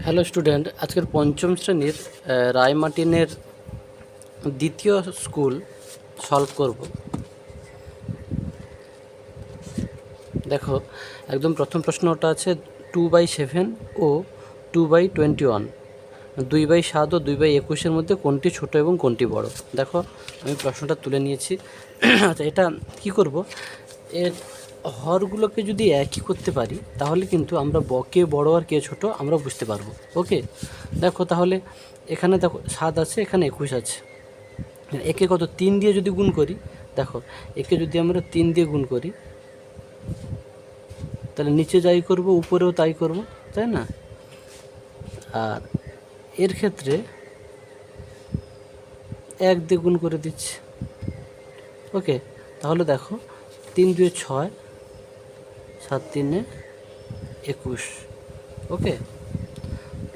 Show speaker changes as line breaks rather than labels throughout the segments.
Hello student, আজকের পঞ্চম শ্রেণীর রায়মার্টিনের দ্বিতীয় স্কুল সলভ করব। দেখো, একদম প্রথম প্রশ্নটা আছে 2/7 ও 2/21, 2/7 ও 2/21 মধ্যে কোনটি ছোট এবং কোনটি বড়। দেখো, আমি প্রশ্নটা তুলে নিয়েছি। আচ্ছা, এটা কি করব, এর হরগুলোকে যদি একই করতে পারি তাহলে কিন্তু আমরা কে বড় আর কে ছোট আমরা বুঝতে পারবো। ওকে, দেখো তাহলে এখানে দেখো 7 আছে, এখানে 21 আছে। একে কত 3 দিয়ে যদি গুণ করি, দেখো একে যদি আমরা 3 দিয়ে গুণ করি তাহলে নিচে যাই করব উপরেও তাই করব, তাই না? আর এর ক্ষেত্রে 1 দিয়ে গুণ করে দিচ্ছি। ওকে, তাহলে দেখো 3 2 6, 7 3 21। ওকে,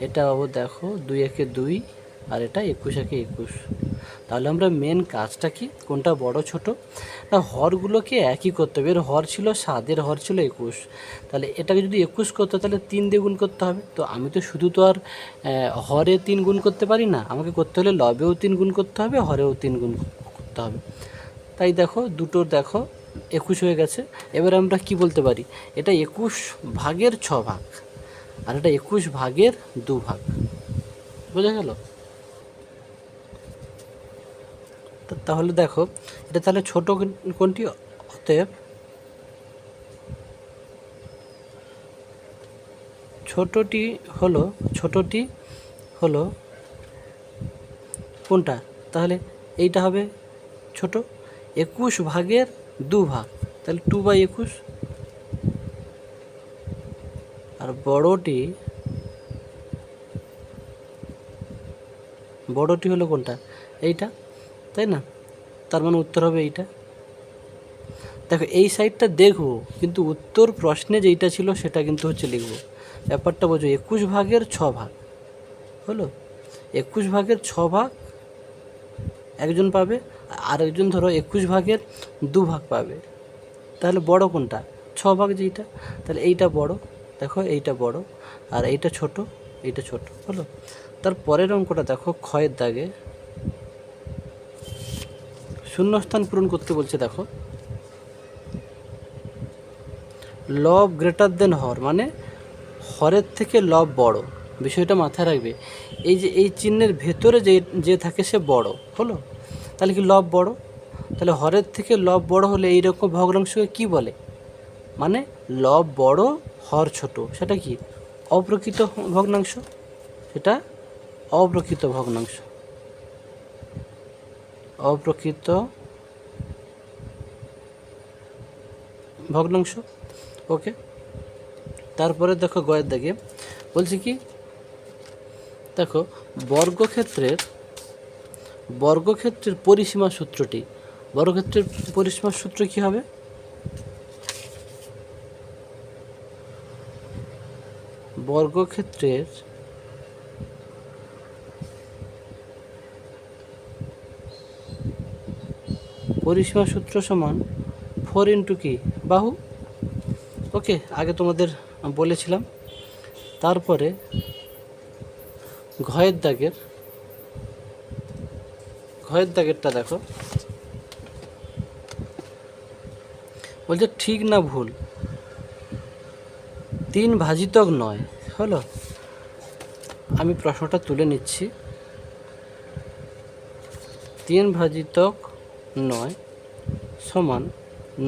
এটা আবার দেখো 2 1 2 আর এটা 21 1 21। তাহলে আমরা মেন কাজটা কি, কোনটা বড় ছোট না, হরগুলোকে একই করতে হবে। এর হর ছিল 7, এর হর ছিল 21। তাহলে এটাকে যদি 21 করতে তাহলে 3 দিয়ে গুণ করতে হবে। তো আমি তো শুধু তো আর হরে 3 গুণ করতে পারি না, আমাকে করতে হলে লবেও 3 গুণ করতে হবে, হরেও 3 গুণ করতে হবে। তাই দেখো দুটোর দেখো 21 হয়ে গেছে। এবার আমরা কি বলতে পারি, এটা 21 ভাগের 6 ভাগ আর এটা 21 ভাগের 2 ভাগ। বোঝা গেল? তাহলে দেখো এটা তাহলে ছোট কোনটি, অতএব ছোটটি হলো কোনটা, তাহলে এইটা হবে ছোট। 21 ভাগের 2 ভাগ, তাহলে 2/21। আর বড়টি হলো কোনটা, এইটা, তাই না? তার মানে উত্তর হবে এইটা। দেখো এই সাইডটা দেখবো, কিন্তু উত্তর প্রশ্নে যেইটা ছিল সেটা কিন্তু হচ্ছে লিখবো। ব্যাপারটা বোঝো, 21 ভাগের 6 ভাগ হলো, 21 ভাগের 6 ভাগ একজন পাবে, আর একজন ধরো 21 ভাগের 2 ভাগ পাবে। তাহলে বড় কোনটা, 6 ভাগ যেইটা, তাহলে এইটা বড়। দেখো এইটা বড় আর এইটা ছোট, এইটা ছোট হলো। তার পরের অঙ্কটা দেখো, ক্ষয়ের দাগে শূন্যস্থান পূরণ করতে বলছে। দেখো, লব গ্রেটার দেন হর, মানে হরের থেকে লব বড়। বিষয়টা মাথায় রাখবে। এই যে এই চিহ্নের ভেতরে যে থাকে সে বড় হলো, তাহলে কি লব বড়। তাহলে হরের থেকে লব বড় হলে এইরকম ভগ্নাংশকে কি বলে, মানে লব বড় হর ছোট, সেটা কি অপ্রকৃত ভগ্নাংশ, সেটা অপ্রকৃত ভগ্নাংশ, অপ্রকৃত ভগ্নাংশ। ওকে, তারপরে দেখো গয়ের দাগে বলছি কি, দেখো বর্গক্ষেত্রের পরিসীমা সূত্রটি, বর্গক্ষেত্রের পরিসীমা সূত্র কি হবে, বর্গক্ষেত্রের পরিসীমা সূত্র সমান 4 ইন্টু কি, বাহু। ওকে, আগে তোমাদের বলেছিলাম। তারপরে ঘয়ের দাগেরটা দেখো, বলছে ঠিক না ভুল, 3 ভাজিতক 9 হলো। আমি প্রশ্নটা তুলে নিচ্ছি। 3 ভাজিতক 9 সমান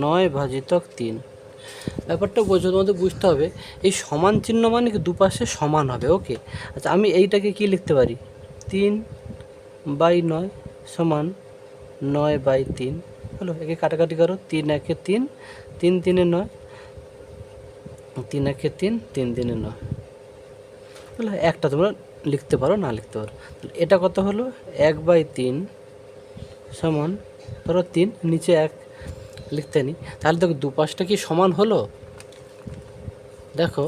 9 ভাজিতক 3। ব্যাপারটা বোঝো, তোমাদের বুঝতে হবে। এই সমান চিহ্ন মানে কি দুপাশে সমান হবে। ওকে, আচ্ছা আমি এইটাকে কি লিখতে পারি, 3/9 সমান 9/3 হলো। একে কাটাকাটি করো, 3 1 3, 3 3 9, 3 1 3, 3 3 9 হলো। একটা তোমরা লিখতে পারো, না লিখতে পারো। এটা কত হলো, 1/3 সমান ধরো 3, নিচে 1 লিখতে নিই। তাহলে দেখো দুপাশটা কি সমান হলো, দেখো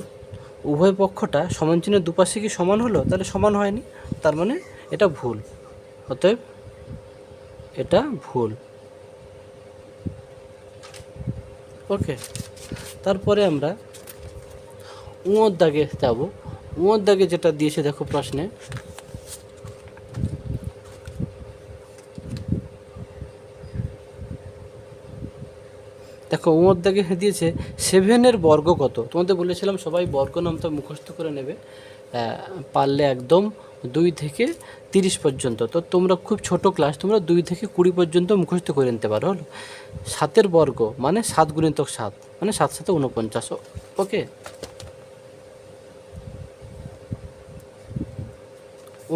উভয় পক্ষটা সমান চিহ্নের দুপাশে কি সমান হলো, তাহলে সমান হয়নি, তার মানে এটা ভুল। অতএব এটা ভুল। ওকে, তারপরে আমরা উঁয়োর দাগে যাব। ওর দাগে যেটা দিয়েছে দেখো প্রশ্নে, দেখো ওর দাগে দিয়েছে 7-এর বর্গ কত। তোমাদের বলেছিলাম সবাই বর্গ নামটা মুখস্থ করে নেবে, পারলে একদম 2 থেকে 30 পর্যন্ত। তো তোমরা খুব ছোট ক্লাস, তোমরা 2 থেকে 20 পর্যন্ত মুখস্থ করে নিতে পারো। হলো 7-এর বর্গ মানে 7 গুণিতক 7 মানে 7 7 49। ওকে,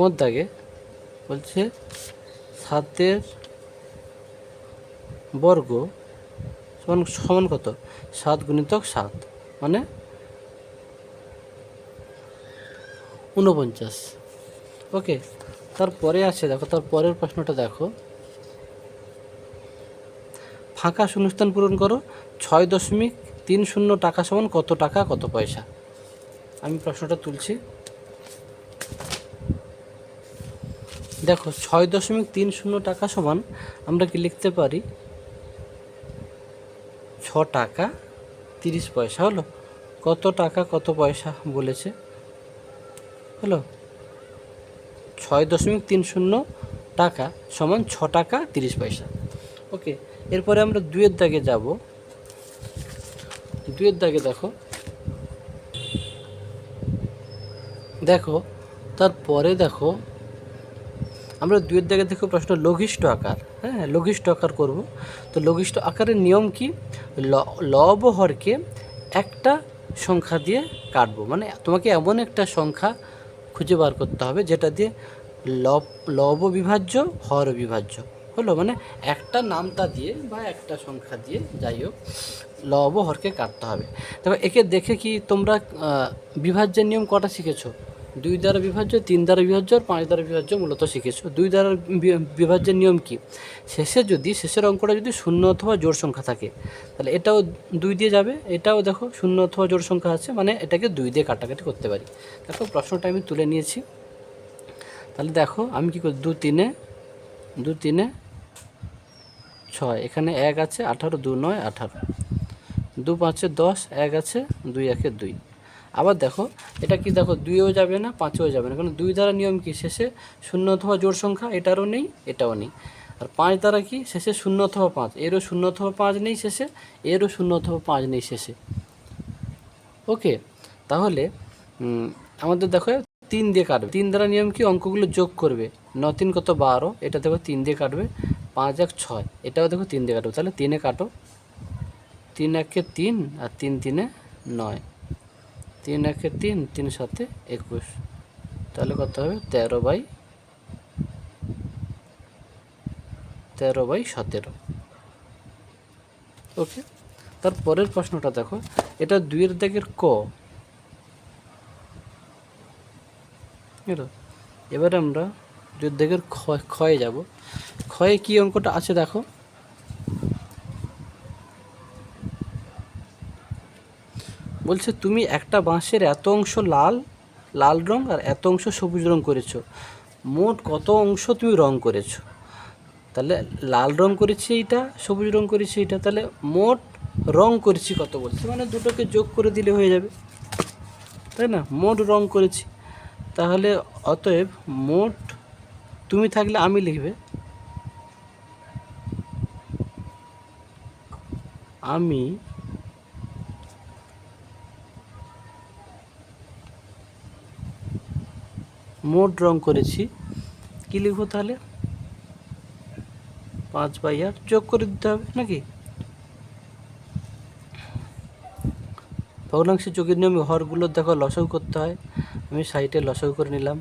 ওর দাগে বলছে 7-এর বর্গ সমান সমান কত, 7 গুণিতক 7 মানে 49। ওকে, তারপরে আছে দেখো, তার পরের প্রশ্নটা দেখো, ফাঁকা শূন্যস্থান পূরণ করো, 6.30 টাকা সমান কত টাকা কত পয়সা। আমি প্রশ্নটা তুলছি। দেখো 6.30 টাকা সমান আমরা কি লিখতে পারি, 6 টাকা 30 পয়সা। হলো কত টাকা কত পয়সা বলেছে, হলো 6.30 টাকা সমান 6 টাকা 30 পয়সা। ওকে, এরপরে আমরা 2-এর দাগে যাব। 2-এর দাগে দেখো, দেখো তারপরে দেখো আমরা 2-এর দাগে দেখো প্রশ্ন লঘিষ্ঠ আকার। হ্যাঁ, লঘিষ্ঠ আকার করব। তো লঘিষ্ঠ আকারের নিয়ম কি, লব ও হরকে একটা সংখ্যা দিয়ে কাটবো। মানে তোমাকে এমন একটা সংখ্যা খুঁজে বার করতে হবে যেটা দিয়ে লব বিভাজ্য হর বিভাজ্য। হলো মানে একটা নামতা দিয়ে বা একটা সংখ্যা দিয়ে, যাই হোক লব ও হরকে কাটতে হবে। তবে একে দেখে কি তোমরা বিভাজ্যের নিয়ম কটা শিখেছো, 2 দ্বারা বিভাজ্য, 3 দ্বারা বিভাজ্য আর 5 দ্বারা বিভাজ্য মূলত শিখেছো। 2 দ্বারা বিভাজ্যের নিয়ম কি, শেষের অঙ্কটা যদি শূন্য অথবা জোড় সংখ্যা থাকে তাহলে এটাও 2 দিয়ে যাবে, এটাও দেখো শূন্য অথবা জোড় সংখ্যা আছে, মানে এটাকে 2 দিয়ে কাটাকাটি করতে পারি। দেখো প্রশ্নটা আমি তুলে নিয়েছি। তাহলে দেখো আমি কী করি, 2 3 6, এখানে 1 আছে 18, 2 9 18, 2 5 10, 1 আছে 2 1 2। আবার দেখো এটা কি, দেখো 2-এও যাবে না 5-এও যাবে না, কারণ 2 দ্বারা নিয়ম কি, শেষে শূন্য অথবা জোড় সংখ্যা, এটারও নেই এটাও নেই। আর 5 দ্বারা কি, শেষে শূন্য অথবা 5, এরও শূন্য অথবা 5 নেই শেষে, এরও শূন্য অথবা 5 নেই শেষে। ওকে, তাহলে আমাদের দেখো 3 দিয়ে কাটবে। 3 দ্বারা নিয়ম কি, অঙ্কগুলো যোগ করবে, 9 3 কত 12, এটা দেখো 3 দিয়ে কাটবে, 5 1 6, এটাও দেখো 3 দিয়ে কাটবে। তাহলে 3-এ কাটো, 3 1 3 আর 3 3 9, 3 1 3, 3 7 21, তাহলে কত হবে 13/17। ওকে, তারপরের প্রশ্নটা দেখো, এটা 2-এর দাগের ক। এবারে আমরা 2-এর দাগের ক্ষয়ে যাব। ক্ষয়ে কি অঙ্কটা আছে দেখো, বলছে তুমি একটা বাঁশের এত অংশ লাল রং আর এত অংশ সবুজ রং করেছো, মোট কত অংশ তুমি রং করেছো। তাহলে লাল রং করেছি এইটা, সবুজ রং করেছি এইটা, তাহলে মোট রং করেছি কত বলছে, মানে দুটোকে যোগ করে দিলে হয়ে যাবে, তাই না। মোট রং করেছি, তাহলে অতএব মোট, তুমি থাকলে আমি লিখবে, আমি মোট রং করেছি, কী লিখবো তাহলে 5/8 যোগ করে দিতে হবে নাকি। ভগ্নাংশের যোগের নিয়মে হরগুলো দেখো লসাগু করতে হয়, আমি সাইডে লসাগু করে নিলাম।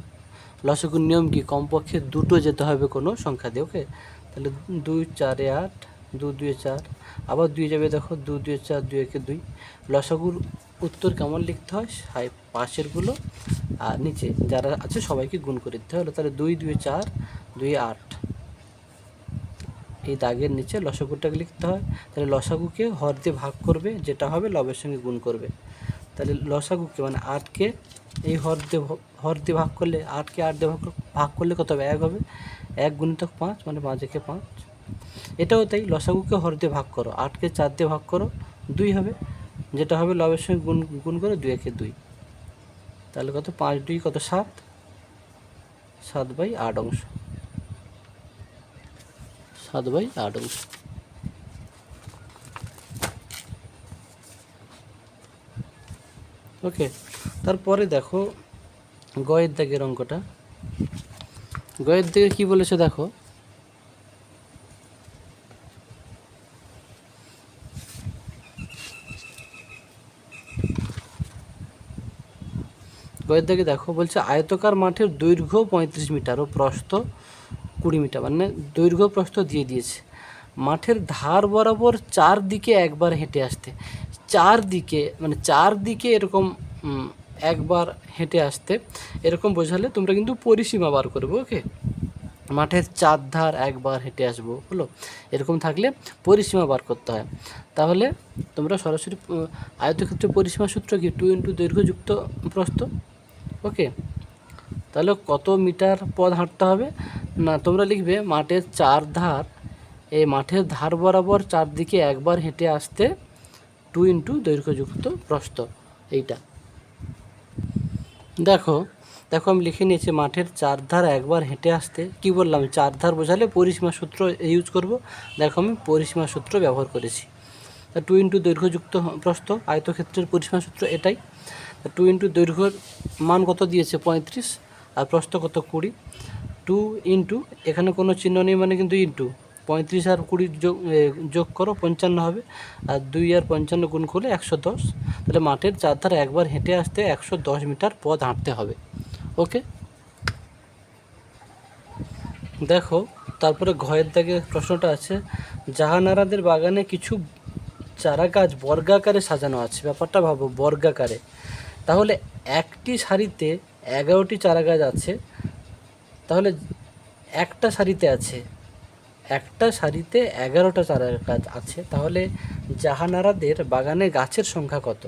লসাগুর নিয়ম কি, কমপক্ষে 2টো যেতে হবে কোনো সংখ্যা দিয়ে। ওকে, তাহলে 2 4 8, 2 2 4, আবার 2 যাবে, দেখো 2 2 4, 2 1 2। লসাগুর উত্তর কেমন লিখতে হয়, পাশেরগুলো আর নিচে যারা আছে সবাইকে গুণ করে দিতে হলো। তাহলে 2 2 4, 2 8, এই দাগের নিচে লসাগুটাকে লিখতে হয়। তাহলে লসাগুকে হর দিয়ে ভাগ করবে, যেটা হবে লবের সঙ্গে গুণ করবে। তাহলে লসাগুকে মানে 8কে এই হর দিয়ে ভাগ করলে, 8কে 8 দিয়ে ভাগ করলে কত হবে, 1 হবে। 1 গুণিতক 5 মানে 5 একে 5। এটাও তাই, লসাগুকে হর দিয়ে ভাগ করো, 8কে 4 দিয়ে ভাগ করো, 2 হবে, যেটা হবে লবের সঙ্গে গুণ করে 2 একে 2। তাহলে কত, 5 2 কত, 7, 7/8 অংশ, 7/8 অংশ। ওকে, তারপরে দেখো গয়ের দাগের অঙ্কটা। গয়ের দাগে কি বলেছে দেখো, গয়ের দাগে দেখো বলছে আয়তকার মাঠের দৈর্ঘ্য 35 মিটার ও প্রস্থ 20 মিটার, মানে দৈর্ঘ্য প্রস্থ দিয়ে দিয়েছে। মাঠের ধার বরাবর 4 দিকে একবার হেঁটে আসতে, 4 দিকে মানে 4 দিকে এরকম একবার হেঁটে আসতে, এরকম বোঝালে তোমরা কিন্তু পরিসীমা বার করবে। ওকে, মাঠের 4 ধার একবার হেঁটে আসবো হলো, এরকম থাকলে পরিসীমা বার করতে হয়। তাহলে তোমরা সরাসরি আয়তক্ষেত্রের পরিসীমা সূত্র কি, 2 × দৈর্ঘ্য যুক্ত প্রস্থ। ওকে, তাহলে কত মিটার পথ হাঁটতে হবে না, তোমরা লিখবে মাঠের 4 ধার, এই মাঠের ধার বরাবর 4 দিকে একবার হেঁটে আসতে 2 × দৈর্ঘ্যযুক্ত প্রস্থ। এইটা দেখো দেখো আমি লিখে নিয়েছি, মাঠের 4 ধার একবার হেঁটে আসতে, কি বললাম 4 ধার বোঝালে পরিসীমা সূত্র ইউজ করব। দেখো আমি পরিসীমা সূত্র ব্যবহার করেছি। তা 2 × দৈর্ঘ্যযুক্ত প্রস্থ, আয়তক্ষেত্রের পরিসীমা সূত্র এটাই। 2 × দৈর্ঘ্যের মান কত দিয়েছে 35, আর প্রস্থ কত 20। 2 × এখানে কোনো চিহ্ন নেই মানে কিন্তু ইন্টু 35 আর 20 যোগ করো 55 হবে, আর 2 আর 55 গুণ করলে 110। তাহলে মাঠের 4 ধার একবার হেঁটে আসতে 110 মিটার পথ হাঁটতে হবে। ওকে, দেখো তারপরে ঘয়ের দাগে প্রশ্নটা আছে, জাহানারাদের বাগানে কিছু চারা গাছ বর্গাকারে সাজানো আছে। ব্যাপারটা ভাবো, বর্গাকারে। তাহলে একটি সারিতে 11টি চারা গাছ আছে, তাহলে একটা সারিতে 11টা চারা গাছ আছে, তাহলে জাহানারাদের বাগানে গাছের সংখ্যা কত?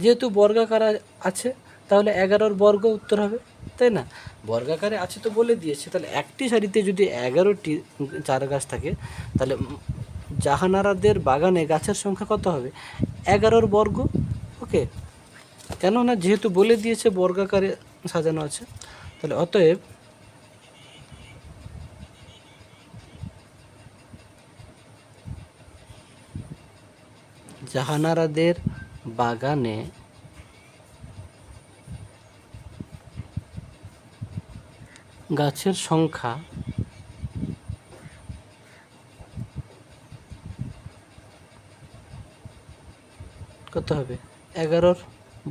যেহেতু বর্গাকার আছে তাহলে 11 বর্গ উত্তর হবে, তাই না? বর্গাকারে আছে তো বলে দিয়েছে, তাহলে একটি সারিতে যদি 11টি চারা গাছ থাকে, তাহলে জাহানারাদের বাগানে গাছের সংখ্যা কত হবে? 11 বর্গ। ওকে, কেননা যেহেতু বলে দিয়েছে বর্গাকারে সাজানো আছে, তাহলে অতএব জাহানারাদের বাগানে গাছের সংখ্যা কত হবে? 11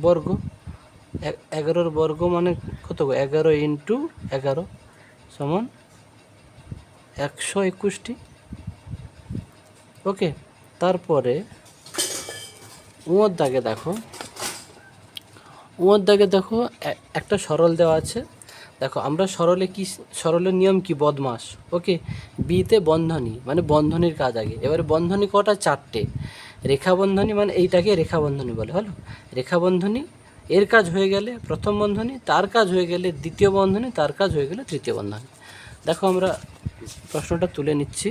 বর্গ। 11 বর্গ মানে কত? 11 × 11 সমান 121টি। ওকে, তারপরে উঁয়োর দাগে দেখো, একটা সরল দেওয়া আছে। দেখো আমরা সরলের নিয়ম কি? বদমাস। ওকে, বিতে বন্ধনী মানে বন্ধনীর কাজ আগে। এবারে বন্ধনী কটা? 4টে। রেখা বন্ধনী মানে এইটাকে রেখা বন্ধনী বলে। হলো, রেখা বন্ধনী এর কাজ হয়ে গেলে প্রথম বন্ধনী, তার কাজ হয়ে গেলে দ্বিতীয় বন্ধনী, তার কাজ হয়ে গেলে তৃতীয় বন্ধনী। দেখো আমরা প্রশ্নটা তুলে নিচ্ছি।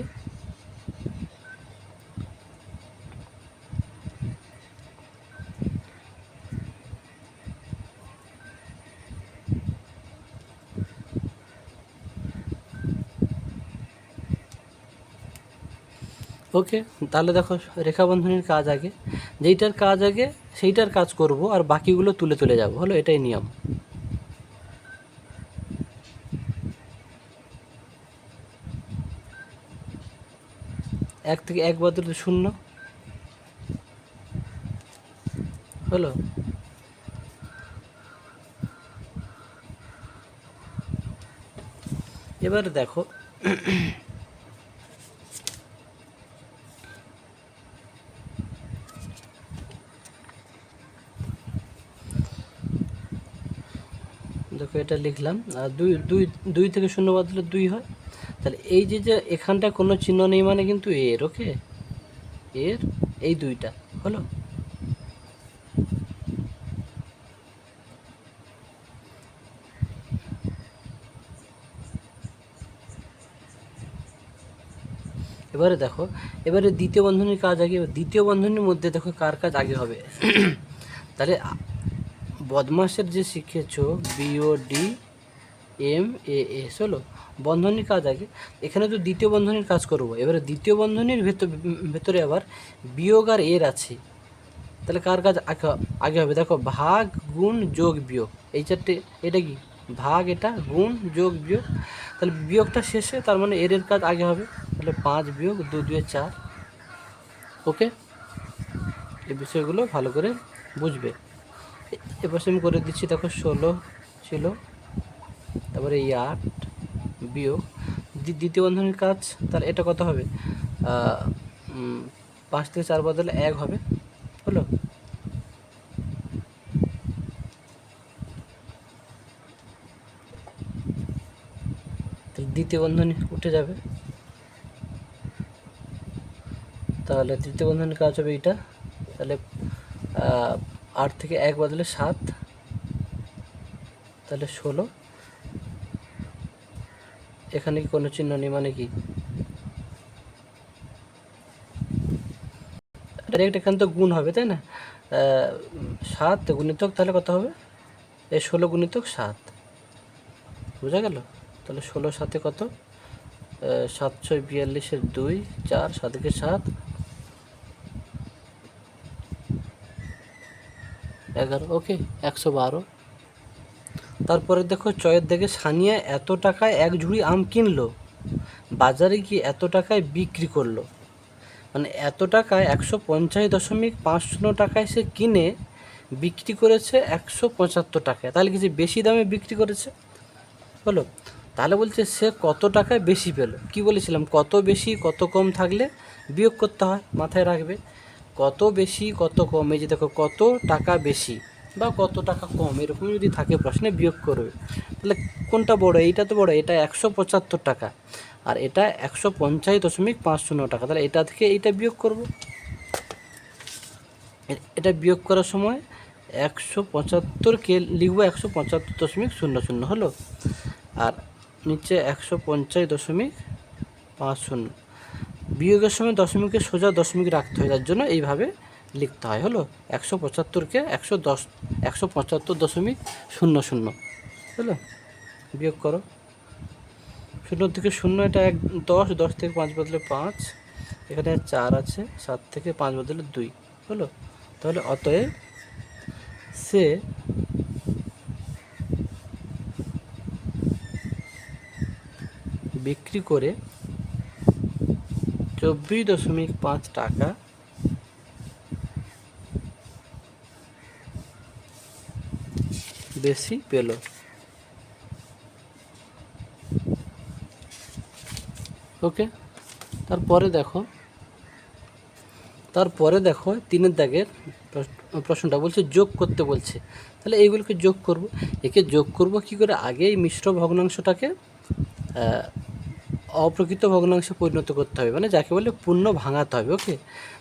ওকে, তাহলে দেখো রেখা বন্ধনীর কাজ আগে, যেইটার কাজ আগে সেইটার কাজ করব, আর বাকিগুলো তুলে তুলে যাব। হলো, এটাই নিয়ম। এক থেকে এক বদলে 0 হলো। এবার দেখো দেখো এটা লিখলাম, আর 2 থেকে 0 বদলে 2 হয়। তাহলে এই যে এখানটা কোনো চিহ্ন নেই মানে কিন্তু এর। ওকে, এর এই 2টা হলো। এবারে দেখো, এবারে দ্বিতীয় বন্ধনীর কাজ আগে। দ্বিতীয় বন্ধনীর মধ্যে দেখো কার কাজ আগে হবে। তাহলে বদমাসের যে শিখেছো BOD MAS হলো বন্ধনীর কাজ আগে, এখানে তো দ্বিতীয় বন্ধনীর কাজ করব। এবারে দ্বিতীয় বন্ধনীর ভেতরে আবার বিয়োগ আর এর আছে, তাহলে কার কাজ আগে হবে? দেখো ভাগ গুণ যোগ বিয়োগ, এই চারটে, এটা কি ভাগ, এটা গুণ যোগ বিয়োগ, তাহলে বিয়োগটা শেষে, তার মানে এর কাজ আগে হবে। তাহলে 5 বিয়োগ 2 2 4। ওকে, এই বিষয়গুলো ভালো করে বুঝবে। এবার আমি করে দিচ্ছি, দেখো 16 ছিল, তারপরে এই 8 বিয়োগ দ্বিতীয় বন্ধনীর কাজ, তাহলে এটা কত হবে? 5 থেকে 4 বদলে 1 হবে, হলো। দ্বিতীয় বন্ধনী উঠে যাবে, তাহলে তৃতীয় বন্ধনীর কাজ হবে এটা। তাহলে 8 থেকে 1 বদলে 7, তাহলে 16। এখানে কি কোনো চিহ্ন নেই, মানে কি ডাইরেক্ট এখানে তো গুণ হবে, তাই না? 7 গুণিতক, তাহলে কত হবে? এই 16 গুণিতক 7, বোঝা গেল? তাহলে 16 সাথে কত? 7 6 42 2 4 7 7 11। ওকে, 112। তারপরে দেখো চয়ের দেখে সানিয়া এত টাকায় 1 ঝুড়ি আম কিনলো, বাজারে গিয়ে এত টাকায় বিক্রি করলো। মানে এত টাকায় 150.50 টাকায় সে কিনে বিক্রি করেছে 175 টাকায়, তাহলে কিছু বেশি দামে বিক্রি করেছে, হলো। তাহলে বলছে সে কত টাকায় বেশি পেল। কি বলেছিলাম? কত বেশি কত কম থাকলে বিয়োগ করতে হয়, মাথায় রাখবে। কত বেশি কত কম, এই যে দেখো কত টাকা বেশি বা কত টাকা কম, এরকম যদি থাকে প্রশ্নে বিয়োগ করবে। তাহলে কোনটা বড়? এইটা তো বড়, এটা 175 টাকা, আর এটা 150.50 টাকা, তাহলে এটা থেকে এইটা বিয়োগ করব। এটা বিয়োগ করার সময় 175কে লিখবো 175.00, হলো। আর নিচে 150.50। বিয়োগের সময় দশমিকের সোজা দশমিক রাখতে হয়, যার জন্য এইভাবে লিখতে হয়, হলো। 175কে 175.00, হলো। বিয়োগ করো, 0 থেকে 0, এটা 10, 10 থেকে 5 বদলে 5, এখানে 4 আছে, 7 থেকে 5 বদলে 2, হলো। তাহলে অতএব সে বিক্রি করে 24.5 টাকা বেশি পেল। ওকে, তারপরে দেখো 3-এর দাগের প্রশ্নটা বলছে যোগ করতে বলছে। তাহলে এইগুলোকে যোগ করব। একে যোগ করব কি করে? আগে এই মিশ্র ভগ্নাংশটাকে অপ্রকৃত ভগ্নাংশে পরিণত করতে হবে, মানে যাকে বলে পূর্ণ ভাঙাতে হবে। ওকে,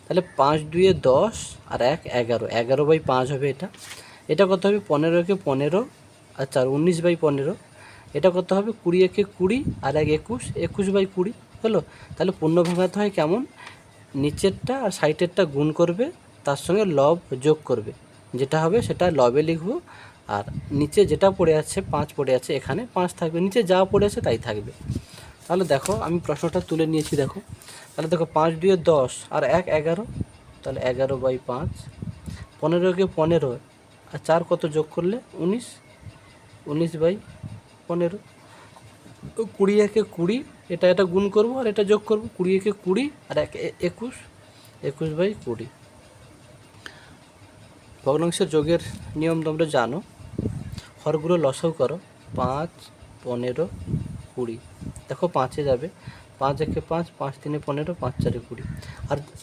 তাহলে 5 2 10 আর 1 11, 11/5 হবে এটা। এটা কত হবে? 15-কে 15 আর 4 19/15। এটা কত হবে? 20-কে 20 আর 1 21, 21/20, হলো। তাহলে পূর্ণ ভাঙাতে হয় কেমন? নিচেরটা আর সাইডেরটা গুণ করবে, তার সঙ্গে লব যোগ করবে, যেটা হবে সেটা লবে লিখব। আর নিচে যেটা পড়ে আছে 5 পড়ে আছে, এখানে 5 থাকবে, নিচে যা পড়ে আছে তাই থাকবে। তাহলে দেখো আমি প্রশ্নটা তুলে নিয়েছি, দেখো। তাহলে দেখো 5 2 10 আর 1 11, তাহলে 11/5। 15-কে 15 আর 4 কত যোগ করলে? 19, 19/15। 20-কে 20, এটা গুণ করব আর এটা যোগ করব, 20-কে 20 আর 1 21, 21/20। ভগ্নাংশের যোগের নিয়ম তোমরা জানো। হরগুলো লসাগু করো, 5 15 20। দেখো 5-এ যাবে, 5 1-এ 5, 5 3-এ 15, 5 4-এ 20,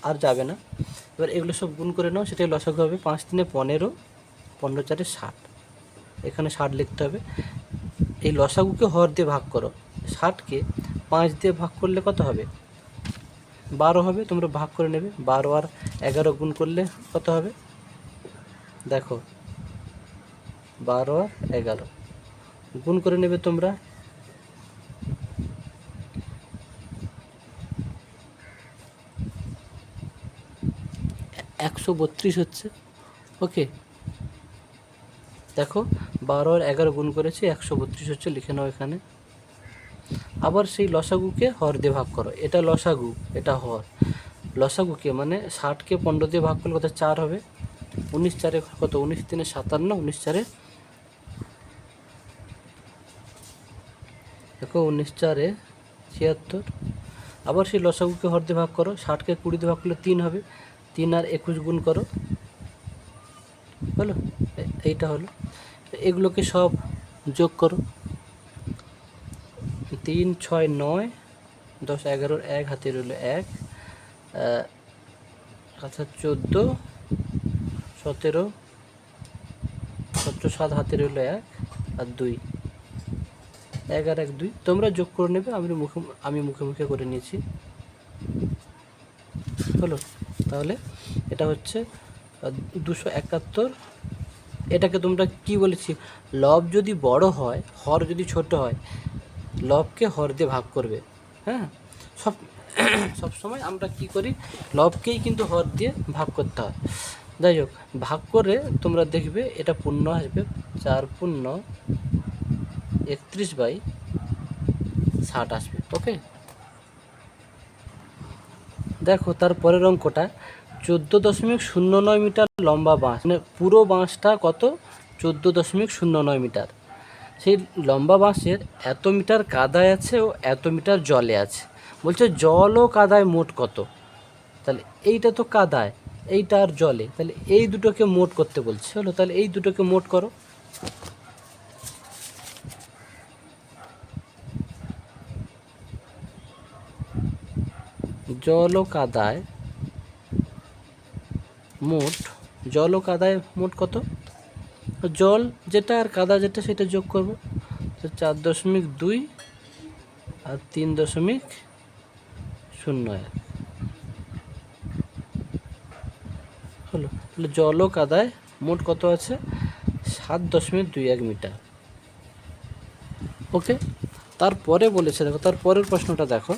আর যাবে না। এবার এগুলো সব গুণ করে নাও, সেটাই লসাগু হবে। 5 3-এ 15, 15 4-এ 60, এখানে 60 লিখতে হবে। এই লসাগুকে হর দিয়ে ভাগ করো, 60-কে 5 দিয়ে ভাগ করলে কত হবে? 12 হবে। তোমরা ভাগ করে নেবে, 12 আর 11 গুণ করলে কত হবে? দেখো 12 আর 11 গুণ করে নেবে তোমরা, 132 হচ্ছে। ওকে, দেখো 12 আর 11 গুণ করেছি 132 হচ্ছে, লিখে নাও এখানে। আবার সেই লসাগুকে হর দিয়ে ভাগ করো, এটা লসাগু এটা হর। লসাগুকে মানে 60কে 15 দিয়ে ভাগ করলে কত 4 হবে, 19 4 কত 19 3 57, 19 4 দেখো 19 4 76। আবার সেই লসাগুকে হর দিয়ে ভাগ করো, 60কে 20 দিয়ে ভাগ করলে 3 হবে, 3 আর 21 গুণ করো, হলো এইটা হলো। এগুলোকে সব যোগ করো, 3 6 9 10 11 এক হাতে রইল 1, আচ্ছা 14 17 17 7 হাতে রইল 1 আর 2, 1 আর 1 2, তোমরা যোগ করে নেবে, আমি মুখে মুখে করে নিয়েছি, হলো। তাহলে এটা হচ্ছে 271। এটাকে তোমরা কি বলেছি, লব যদি বড় হয় হর যদি ছোট হয়, লবকে হর দিয়ে ভাগ করবে। হ্যাঁ, সব সময় আমরা কি করি, লবকেই কিন্তু হর দিয়ে ভাগ করতে হয়। যাই হোক, ভাগ করে তোমরা দেখবে এটা পূর্ণ আসবে, 4 পূর্ণ 31/60 আসবে। ওকে, দেখো তারপরের অঙ্কটা, 14.09 মিটার লম্বা বাঁশ, মানে পুরো বাঁশটা কত 14.09 মিটার। সেই লম্বা বাঁশের এত মিটার কাদায় আছে ও এত মিটার জলে আছে। বলছে জল ও কাদায় মোট কত। তাহলে এইটা তো কাদায়, এইটা আর জলে, তাহলে এই দুটোকে মোট করতে বলছে, হলো। তাহলে এই দুটোকে মোট করো, জল ও কাদায় মোট, জল ও কাদায় মোট কত, জল যেটা আর কাদা যেটা সেটা যোগ করবো, তো 4.2 আর 3.01 হলো। তাহলে জল ও কাদায় মোট কত আছে, 7.21 মিটার। ওকে, তারপরে বলেছে, দেখো তারপরের প্রশ্নটা দেখো,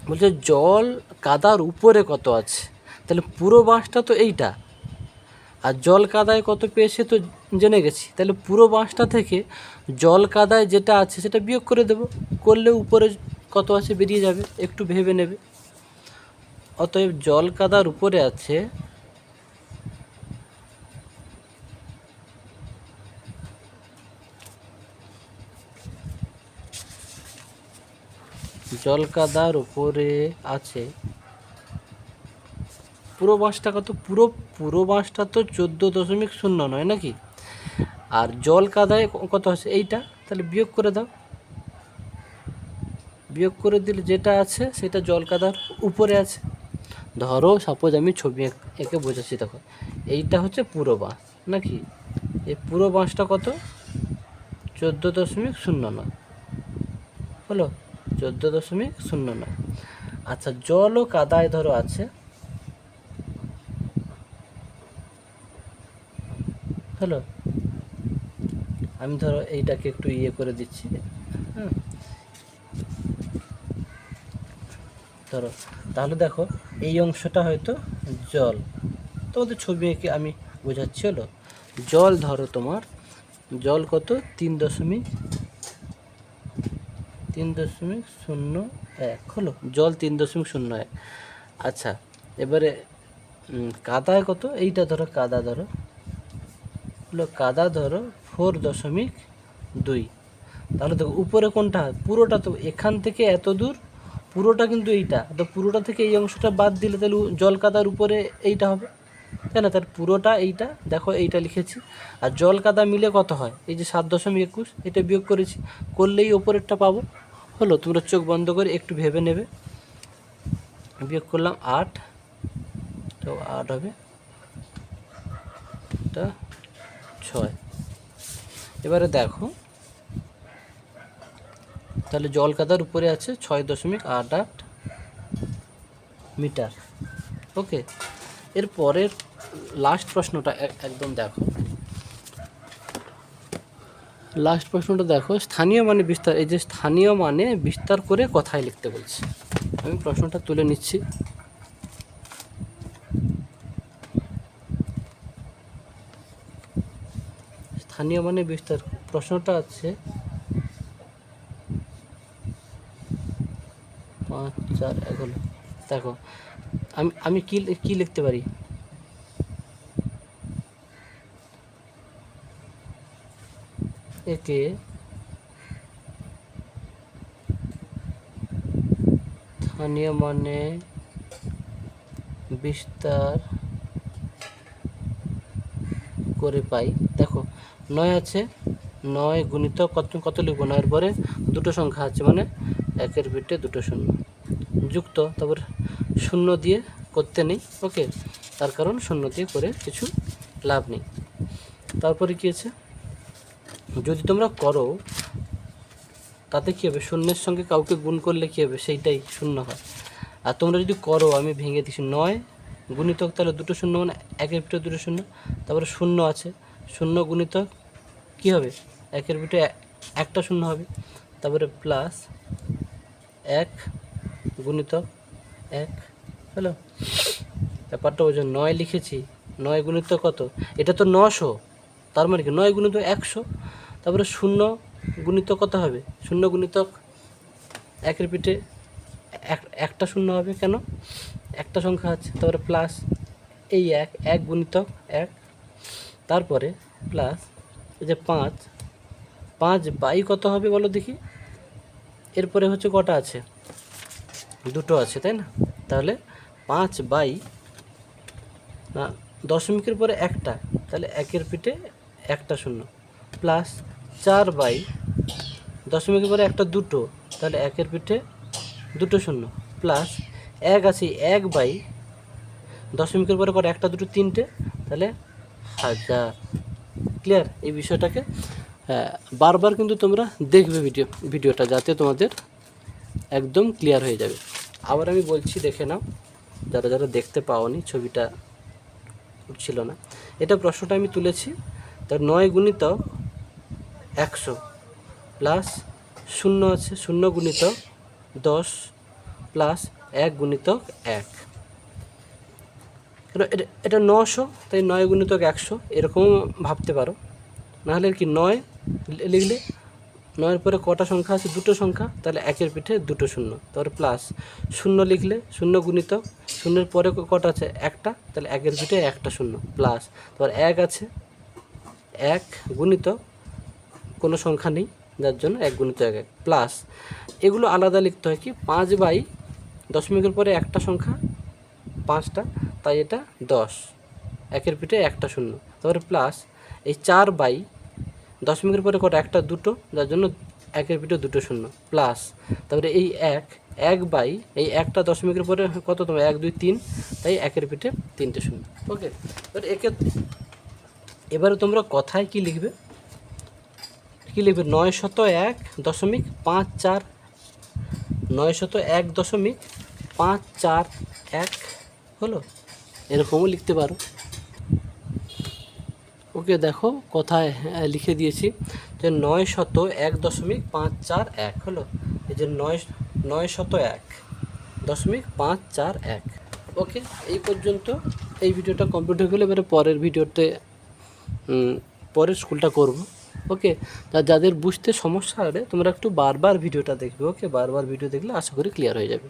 বলছে জল কাদার উপরে কত আছে। তাহলে পুরো বাঁশটা তো এইটা, আর জল কাদায় কত পেয়েছে তো জেনে গেছি, তাহলে পুরো বাঁশটা থেকে জল কাদায় যেটা আছে সেটা বিয়োগ করে দেব, করলে উপরে কত আছে বেরিয়ে যাবে, একটু ভেবে নেবে। অতএব জল কাদার উপরে আছে জল কাদার উপরে আছে পুরো বাঁশটা কত, পুরো বাঁশটা তো 14.09 নাকি, আর জল কাদায় কত আছে এইটা, তাহলে বিয়োগ করে দাও, বিয়োগ করে দিলে যেটা আছে সেটা জল কাদার উপরে আছে। ধরো সাপোজ আমি ছবি এঁকে বোঝাচ্ছি, দেখো এইটা হচ্ছে পুরো বাঁশ নাকি, এই পুরো বাঁশটা কত 14.09 হলো, 14.09। আচ্ছা জল ও কাদায় ধরো আছে, হলো, আমি ধরো এইটাকে একটু ইয়ে করে দিচ্ছি, হ্যাঁ ধরো। তাহলে দেখো এই অংশটা হয়তো জল, তোমাদের ছবি এঁকে আমি বোঝাচ্ছি, হলো। জল ধরো তোমার, জল কত 3.01 হলো, জল 3.01। আচ্ছা এবারে কাদায় কত, এইটা ধরো কাদা ধরো, হলো কাদা ধরো 4.2। তাহলে দেখো উপরে কোনটা, পুরোটা তো এখান থেকে এত দূর, পুরোটা কিন্তু এইটা, তো পুরোটা থেকে এই অংশটা বাদ দিলে তাহলে জল কাদার উপরে এইটা হবে, তাই না। তার পুরোটা এইটা, দেখো এইটা লিখেছি, আর জল কাদা মিলে কত হয়, এই যে 7.21, এটা বিয়োগ করেছি, করলেই ওপরেরটা পাবো, হলো। তোমরা চোখ বন্ধ করে একটু ভেবে নেবে, বিয়োগ করলাম 8, তো 8 হবে, এটা 6। এবারে দেখো তাহলে জল কাদার উপরে আছে 6.88 মিটার। ওকে, এর পরের লাস্ট প্রশ্নটা একদম দেখো, লাস্ট প্রশ্নটা দেখো, স্থানীয় মানে বিস্তার, এই যে স্থানীয় মানে বিস্তার করে কথায় লিখতে বলছে। আমি প্রশ্নটা তুলে নিচ্ছি, স্থানীয় মানে বিস্তার। প্রশ্নটা আছে 5 4 1 হলো। দেখো আমি আমি কি লিখতে পারি, একে স্থানীয় মানে বিস্তার করে পাই। দেখো 9 আছে, 9 গুণিত কত লিখবো, 9 পরে দুটো সংখ্যা আছে মানে 1-এর ভিতরে দুটো শূন্য যুক্ত, তারপর শূন্য দিয়ে করতে নেই। ওকে, তার কারণ শূন্য দিয়ে করে কিছু লাভ নেই। তারপরে কী আছে, যদি তোমরা করো তাতে কী হবে, শূন্যের সঙ্গে কাউকে গুণ করলে কী হবে, সেইটাই শূন্য হয়। আর তোমরা যদি করো, আমি ভেঙে দিচ্ছি, 9 গুণিতক তাহলে দুটো শূন্য মানে 1-এর ভিতরে দুটো শূন্য, তারপরে শূন্য আছে, শূন্য গুণিতক কী হবে, 1-এর ভিতরে একটা শূন্য হবে, তারপরে প্লাস 1 গুণিতক 1 হলো। ব্যাপারটা বোঝো, 9 লিখেছি, 9 গুণিতক কত, এটা তো 900, তার মানে কি 9 গুণিতক 100, তারপরে শূন্য গুণিতক কত হবে, শূন্য গুণিতক 1-এর পিঠে একটা শূন্য হবে, কেন, একটা সংখ্যা আছে, তারপরে প্লাস এই 1 গুণিতক 1, তারপরে প্লাস এই যে 5 বাই কত হবে বলো দেখি, এরপরে হচ্ছে কটা আছে, দুটো আছে তাই না, তাহলে 5 বাই না দশমিকের পরে একটা, তাহলে 1-এর পিঠে একটা শূন্য, প্লাস 4 বাই দশমিকের পরে একটা দুটো, তাহলে 1-এর পিঠে দুটো শূন্য, প্লাস 1 আছে 1 বাই দশমিকের পরে করে একটা দুটো তিনটে, তাহলে 1000। ক্লিয়ার এই বিষয়টাকে? বারবার কিন্তু তোমরা দেখবে ভিডিওটা, যাতে তোমাদের একদম ক্লিয়ার হয়ে যাবে। আবার আমি বলছি, দেখে নাও, যারা যারা দেখতে পাওনি, ছবিটা উঠছিল না, এটা প্রশ্নটা আমি তুলেছি। তার 9 গুণিতক 100 প্লাস শূন্য আছে, শূন্য গুণিতক 10 প্লাস 1 গুণিতক 1, এটা 900, তাই 9 গুণিতক 100 এরকম ভাবতে পারো। নাহলে কি 9 লিখলে 9-এর পরে কটা সংখ্যা আছে, দুটো সংখ্যা, তাহলে 1-এর পিঠে দুটো শূন্য, তারপরে প্লাস শূন্য লিখলে শূন্য গুণিতক শূন্যের পরে কটা আছে একটা, তাহলে 1-এর পিঠে একটা শূন্য, প্লাস তারপর 1 আছে 1 গুণিতক কোনো সংখ্যা নেই, যার জন্য 1 গুণিতক 1 প্লাস, এগুলো আলাদা লিখতে হয় কি, 5 বাই দশমিকের পরে একটা সংখ্যা 5টা, তাই এটা 10, 1-এর পিঠে একটা শূন্য, তারপরে প্লাস এই 4 বাই দশমিকের পরে কটা একটা দুটো, যার জন্য 1-এর পিঠে দুটো শূন্য, প্লাস তারপরে এই 1 বাই এই একটা দশমিকের পরে কত তোমার 1 2 3, তাই 1-এর পিঠে তিনটে শূন্য। ওকে, এবার এবারে তোমরা কথায় কি লিখবে, 901.54, 901.541 হলো, এরকমও লিখতে পারো। ওকে, দেখো কথায় লিখে দিয়েছি যে 901.541 হলো, এই যে 901.541। ওকে, এই পর্যন্ত এই ভিডিওটা কমপ্লিট হয়ে গেলে এবারে পরের ভিডিওতে পরের স্কুলটা করব। ওকে, যাদের বুঝতে সমস্যা হবে তোমরা একটু বারবার ভিডিওটা দেখবে। ওকে, বারবার ভিডিও দেখলে আশা করি ক্লিয়ার হয়ে যাবে।